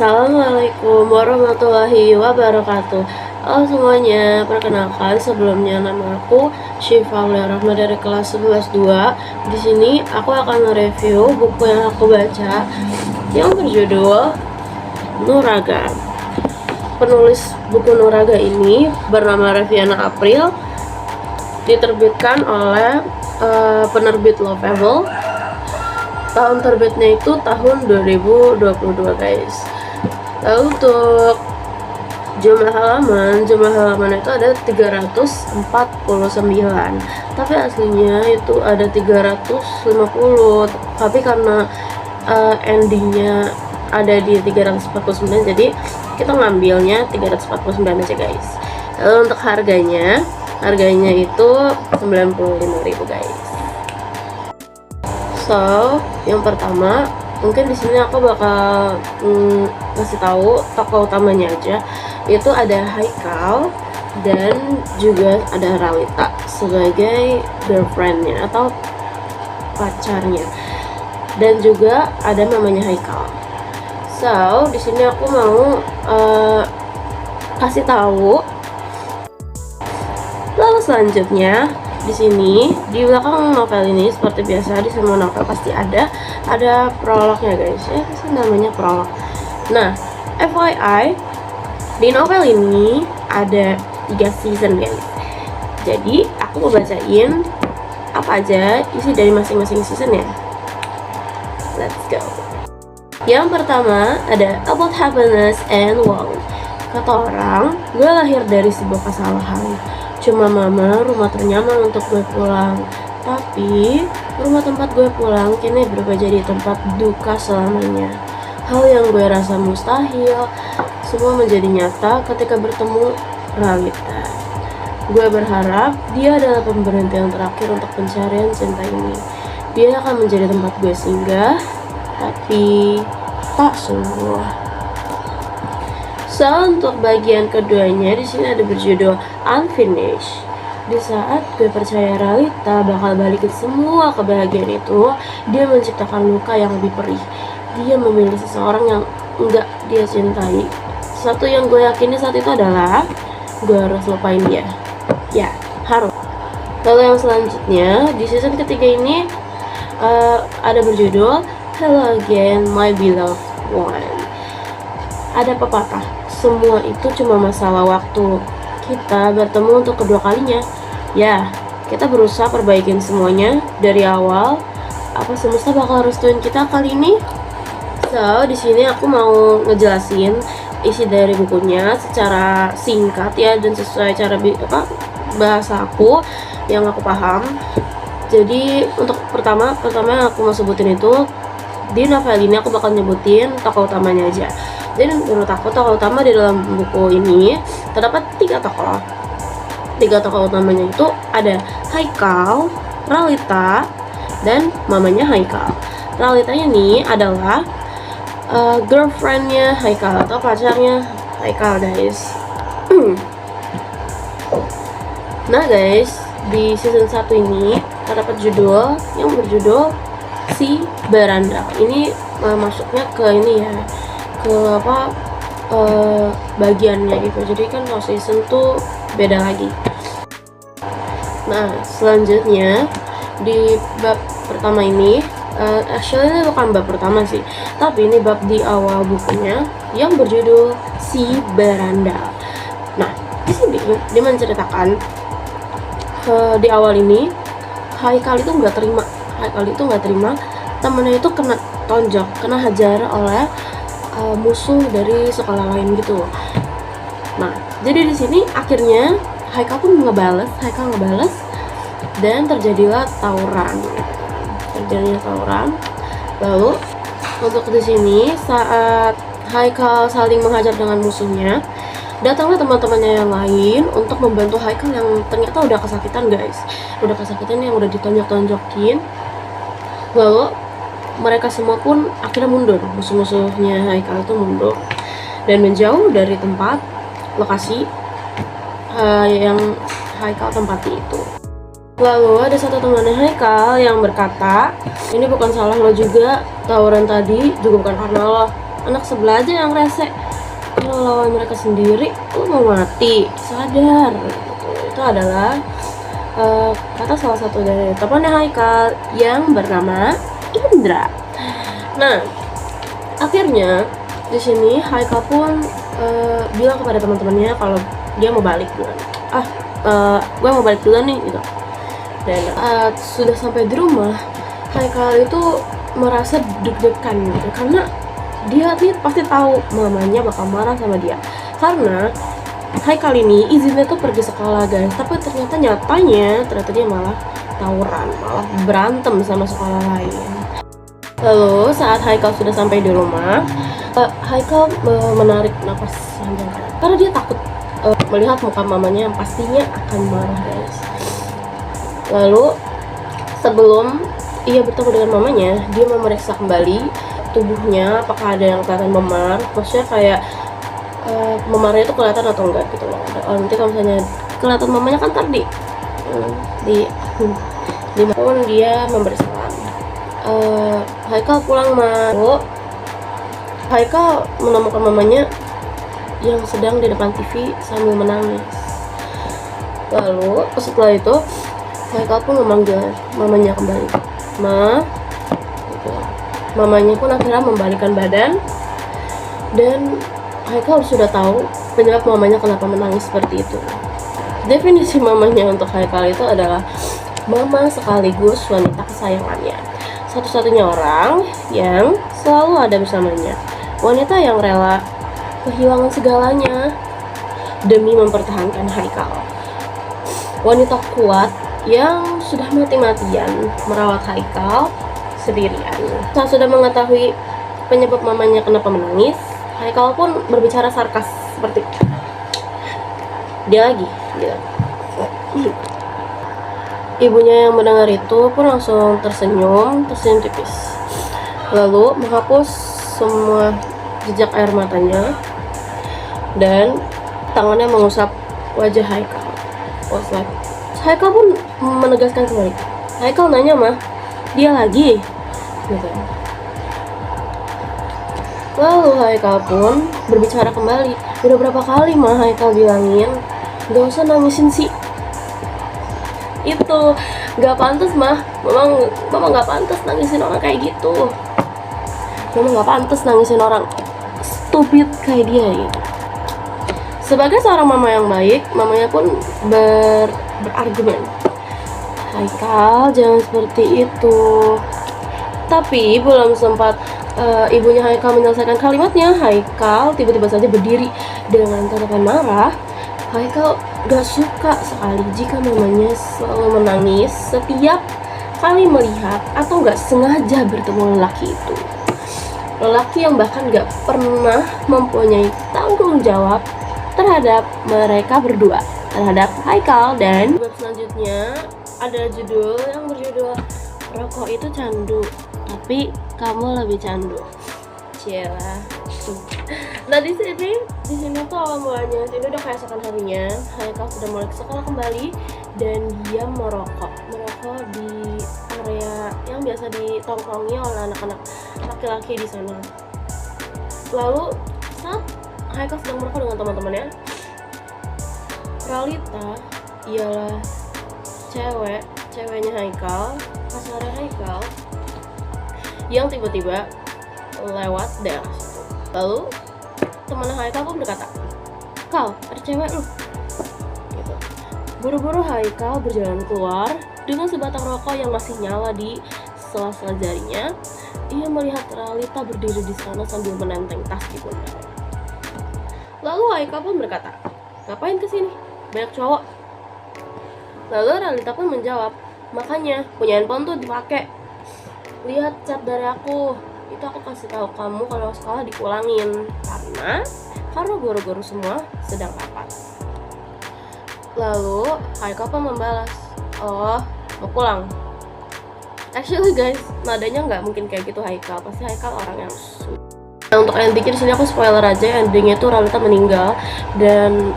Assalamualaikum warahmatullahi wabarakatuh. Halo semuanya, perkenalkan sebelumnya nama aku Syifa Rahma dari kelas 11-2. Di sini aku akan mereview buku yang aku baca yang berjudul Nuraga. Penulis buku Nuraga ini bernama Reviana April, diterbitkan oleh penerbit Lovable. Tahun terbitnya itu tahun 2022 guys. Lalu untuk jumlah halaman itu ada 349, tapi aslinya itu ada 350, tapi karena endingnya ada di 349, jadi kita ngambilnya 349 aja guys. Lalu untuk harganya itu 95.000 guys. So, yang pertama, mungkin di sini aku bakal ngasih tahu tokoh utamanya aja. Itu ada Haikal dan juga ada Ralita sebagai girlfriendnya atau pacarnya, dan juga ada mamanya Haikal. So, di sini aku mau kasih tahu. Lalu selanjutnya, di sini di belakang novel ini seperti biasa di semua novel pasti ada prolognya guys, ya namanya prolog. Nah, FYI, di novel ini ada 3 season guys. Jadi aku mau bacain apa aja isi dari masing-masing season ya. Let's go. Yang pertama ada About Happiness and Wow. Kata orang, gue lahir dari sebuah kesalahan. Cuma mama rumah ternyaman untuk gue pulang. Tapi rumah tempat gue pulang kini berubah jadi tempat duka selamanya. Hal yang gue rasa mustahil semua menjadi nyata ketika bertemu Ralita. Gue berharap dia adalah pemberhentian terakhir untuk pencarian cinta ini. Dia akan menjadi tempat gue singgah, tapi tak sungguh. So, untuk bagian keduanya di sini ada berjudul Unfinished. Di saat gue percaya Ralita bakal balikin semua kebahagiaan itu, dia menciptakan luka yang lebih perih. Dia memilih seseorang yang enggak dia cintai. Satu yang gue yakini saat itu adalah gue harus lupain dia. Ya, harus. Lalu yang selanjutnya di season ketiga ini ada berjudul Hello Again My Beloved One. Ada pepatah, semua itu cuma masalah waktu. Kita bertemu untuk kedua kalinya. Ya, kita berusaha perbaikin semuanya dari awal. Apa semesta bakal restuin kita kali ini? So, di sini aku mau ngejelasin isi dari bukunya secara singkat ya, dan sesuai cara bahasa aku yang aku paham. Jadi untuk pertama yang aku mau sebutin itu, di novel ini aku bakal nyebutin tokoh utamanya aja. Jadi menurut aku tokoh utama di dalam buku ini terdapat 3 tokoh. 3 tokoh utamanya itu ada Haikal, Ralita, dan mamanya Haikal. Ralita ini adalah girlfriendnya Haikal atau pacarnya Haikal guys. Nah guys, di season 1 ini terdapat judul yang berjudul Si Berandal. Ini masuknya ke ini ya, ke bagiannya gitu. Jadi kan kalau season tuh beda lagi. Nah, selanjutnya di bab pertama ini, actually ini bukan bab pertama sih, tapi ini bab di awal bukunya yang berjudul Si Berandal. Nah, di sini dia menceritakan di awal ini Haikal itu nggak terima temennya itu kena tonjok, kena hajar oleh musuh dari sekolah lain gitu. Nah, jadi di sini akhirnya Haikal ngebales, dan terjadilah tawuran. Lalu untuk di sini saat Haikal saling menghajar dengan musuhnya, datanglah teman-temannya yang lain untuk membantu Haikal yang ternyata udah kesakitan guys. Yang udah ditonjok-tonjokin. Lalu mereka semua pun akhirnya mundur, musuh-musuhnya Haikal itu mundur dan menjauh dari tempat lokasi yang Haikal tempati itu. Lalu ada satu temannya Haikal yang berkata, ini bukan salah lo juga, tawuran tadi juga bukan karena lo, anak sebelah aja yang rese. Kalau lawan mereka sendiri lu mau mati, sadar gitu. Itu adalah kata salah satu dari temannya Haikal yang bernama Indra. Nah, akhirnya di sini Haikal pun bilang kepada teman-temannya kalau dia mau balik duluan. Gue mau balik duluan nih gitu. Dan sudah sampai di rumah, Haikal itu merasa deg-degan gitu karena dia nih pasti tahu mamanya bakal marah sama dia karena Haikal ini izinnya tuh pergi sekolah guys, tapi nyatanya dia malah tawuran, malah berantem sama sekolah lain. Lalu saat Haikal sudah sampai di rumah, Haikal menarik napas panjang karena dia takut melihat muka mamanya yang pastinya akan marah guys. Lalu sebelum ia bertemu dengan mamanya, dia memeriksa kembali tubuhnya apakah ada yang kelihatan memar, maksudnya kayak memarnya itu kelihatan atau enggak gitu loh. Nanti kalau misalnya kelihatan mamanya kan tadi di pun dia memberi salam. Haikal pulang malu. Haikal menemukan mamanya yang sedang di depan TV sambil menangis. Lalu setelah itu Haikal pun memanggil mamanya kembali. Ma, gitu. Mamanya pun akhirnya membalikkan badan dan Haikal sudah tahu penyebab mamanya kenapa menangis seperti itu. Definisi mamanya untuk Haikal itu adalah mama sekaligus wanita kesayangannya. Satu-satunya orang yang selalu ada bersamanya. Wanita yang rela kehilangan segalanya demi mempertahankan Haikal. Wanita kuat yang sudah mati-matian merawat Haikal sendirian. Saat sudah mengetahui penyebab mamanya kenapa menangis, Haikal pun berbicara sarkas seperti dia lagi gitu. Ibunya yang mendengar itu pun langsung tersenyum tipis, lalu menghapus semua jejak air matanya dan tangannya mengusap wajah Haikal. Haikal pun menegaskan kembali. Haikal nanya, mah dia lagi gitu. Lalu Haikal pun berbicara kembali. Udah berapa kali mah Haikal bilangin gak usah nangisin si itu, gak pantas mah. Mama gak pantas nangisin orang kayak gitu. Mama gak pantas nangisin orang stupid kayak dia gitu. Sebagai seorang mama yang baik, mamanya pun berargumen, Haikal jangan seperti itu. Tapi belum sempat ibunya Haikal menyelesaikan kalimatnya, Haikal tiba-tiba saja berdiri dengan tatapan marah. Haikal gak suka sekali jika mamanya selalu menangis setiap kali melihat atau gak sengaja bertemu lelaki itu. Lelaki yang bahkan gak pernah mempunyai tanggung jawab terhadap mereka berdua, terhadap Haikal. Dan bab selanjutnya ada judul yang berjudul Rokok itu candu, tapi kamu lebih candu. Cielah. Nah di sini tuh awal mulanya ini udah keesokan harinya Haikal sudah mulai ke sekolah kembali dan dia merokok di area yang biasa ditongkrongi oleh anak-anak laki-laki di sana. Lalu saat Haikal sedang merokok dengan teman-temannya, Ralita ialah ceweknya Haikal, pacarnya Haikal, yang tiba-tiba lewat daerah situ. Lalu teman Haikal pun berkata, Kal, ada cewek lu gitu. Buru-buru Haikal berjalan keluar dengan sebatang rokok yang masih nyala di sela-sela jarinya. Ia melihat Ralita berdiri di sana sambil menenteng tas di pundak. Lalu Haikal pun berkata, ngapain kesini? Banyak cowok. Lalu Ralita pun menjawab, makanya punya handphone tuh dipakai. Lihat chat dari aku, itu aku kasih tahu kamu kalau sekolah dipulangin karena guru-guru semua sedang rapat. Lalu Haikal pun membalas, oh mau pulang. Actually guys, nadanya nggak mungkin kayak gitu Haikal, pasti Haikal orang yang Nah, untuk endingnya di sini aku spoiler aja, endingnya tuh Ralita meninggal dan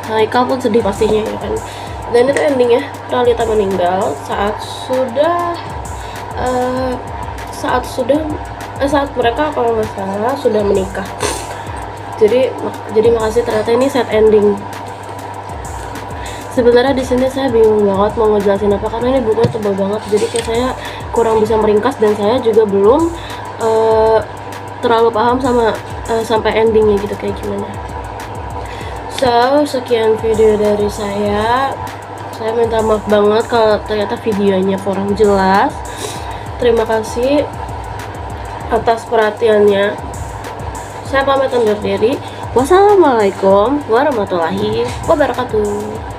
Haikal pun sedih pastinya ya kan. Dan itu endingnya Ralita meninggal saat sudah saat mereka kalau nggak salah sudah menikah. Jadi makasih, ternyata ini sad ending. Sebenarnya di sini saya bingung banget mau ngejelasin apa, karena ini bukunya tebal banget, jadi kayak saya kurang bisa meringkas, dan saya juga belum terlalu paham sama sampai endingnya gitu kayak gimana. So, sekian video dari saya minta maaf banget kalau ternyata videonya kurang jelas. Terima kasih atas perhatiannya. Saya pamit undur diri. Wassalamualaikum warahmatullahi wabarakatuh.